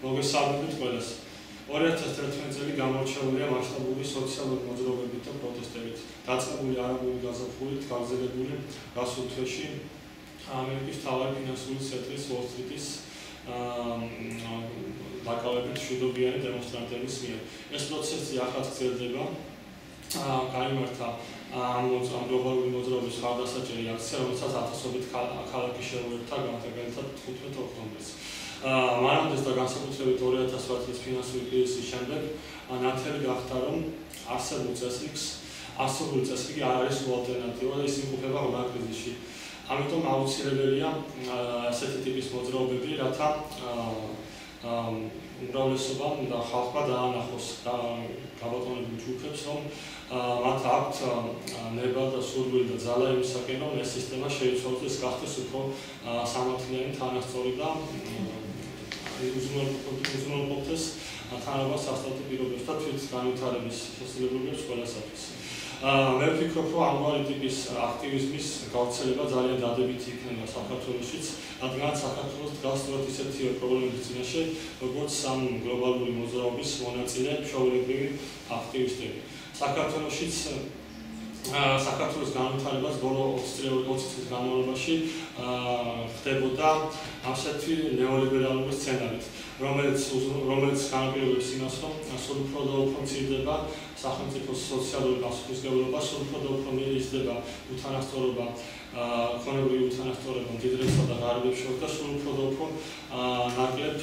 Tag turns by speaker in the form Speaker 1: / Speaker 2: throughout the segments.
Speaker 1: მოგესალმებით ყველას. 2011 წელი გამორჩეულია მასშტაბური სოციალური მოძრაობებით და პროტესტებით. დაწყებული არაბული გაზაფხულით გაგრძელებული გასულ თვეში ამერიკის მთავარი ფინანსური ცენტრის Wall Street-ის დაკავებით მშვიდობიანი დემონსტრანტების მიერ. ეს პროცესი ახლაც გრძელდება. გაიმართა გლობალური მოძრაობის ხარდასაჭერი აქცია, რომელსაც ათასობით ქალაქი შეუერთდა განხილვათა 15 ოქტომბერს. მანამდე და განსაკუთრებით 2008 წლის ფინანსური კრიზისის შემდეგ ნათელი გახდა, რომ არსებული წესრიგი არ არის ალტერნატივა და ის იმყოფება ღრმა კრიზისში. ამიტომ აუცილებელია ასეთი ტიპის მოძრაობები, რათა უმრავლესობამ და ხალხმა დაანახოს გაბატონებულ ჯგუფებს, რომ მათ აქვთ ნება და სურვილი და ძალა იმისაკენ, რომ ეს სისტემა შეიცვალოს, გახდეს უფრო სამართლიანი, თანასწორი და უზრუნველყოფდეს თანაბარ სასტარტო პირობებს და თვით განვითარების შესაძლებლობებს ყველასათვის. მე ვფიქრობ, რომ ამგვარი ტიპის აქტივიზმის გავრცელება ძალიან დადებითი იქნება საქართველოშიც, რადგან საქართველოს დგას სწორედ ისეთივე პრობლემების წინაშე, როგორც ამ გლობალური მოძრაობის მონაწილე ჩვეულებრივი აქტივისტები. საქართველოს განვითარებას ბოლო 20 წლის განმავლობაში ხდებოდა ასეთი ნეოლიბერალური სცენარით, რომელიც განაპირობებს იმას, რომ სულ უფრო და უფრო მცირდება სახელმწიფოს სოციალური პასუხისმგებლობა, სულ უფრო და უფრო მიზდება უთანასწორობა, ქონებრივი უთანასწორობა მდიდრებსა და ღარიბებს შორის და სულ უფრო და უფრო ნაკლებ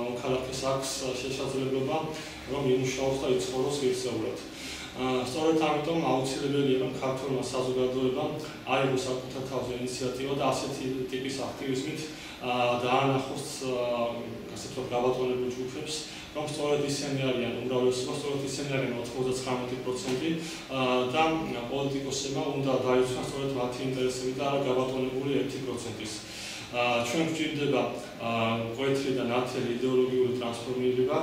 Speaker 1: მოქალაქეს აქვს შესაძლებლობა, რომ იმუშაოს და იცხოვროს ღირსეულად. სწორედ ამიტომ აუცილებელია, რომ ქართულმა საზოგადოებამ აიღოს საკუთარ თავზე ინიციატივა და ასეთი ტიპის აქტივიზმით დაანახოს ასე ვთქვათ გაბატონებულ ჯგუფებს, რომ სწორედ ისინი არიან უმრავლესობა, სწორედ ისინი არიან 99% და პოლიტიკოსებმა უნდა დაიცვან სწორედ მათი ინტერესები და არა გაბატონებული 1%-ის. ჩვენ გვჭირდება მკვეთრი და ნათელი იდეოლოგიური ტრანსფორმირება,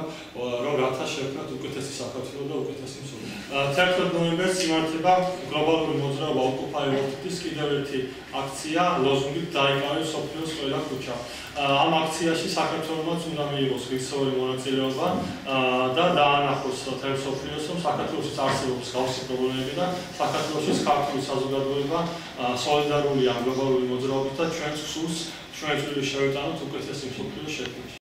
Speaker 1: რომ რათა შევქმნათ უკეთესი საქართველო და უკეთესი მსოფლიო. 11 ნოემბერს იმართება გლობალური მოძრაობა Occupy Wall Street-ის კიდევ ერთი აქცია ლოზუნგით დაიკავეს მსოფლიოს ყველა ქუჩა. ამ აქციაში საქართველოსაც უნდა მიიღოს ღირსეული მონაწილეობა და დაანახოს მთელ მსოფლიოს, რომ საქართველოშიც არსებობს გავსი პრობლემები და საქართველოშიც ქართული საზოგადოება სოლიდარულია გლობალური მოძრაობით და ჩვენს სურს ჩვენ წვლილი შევიტანოთ უკეთესი მსოფლიოს შექმნაში.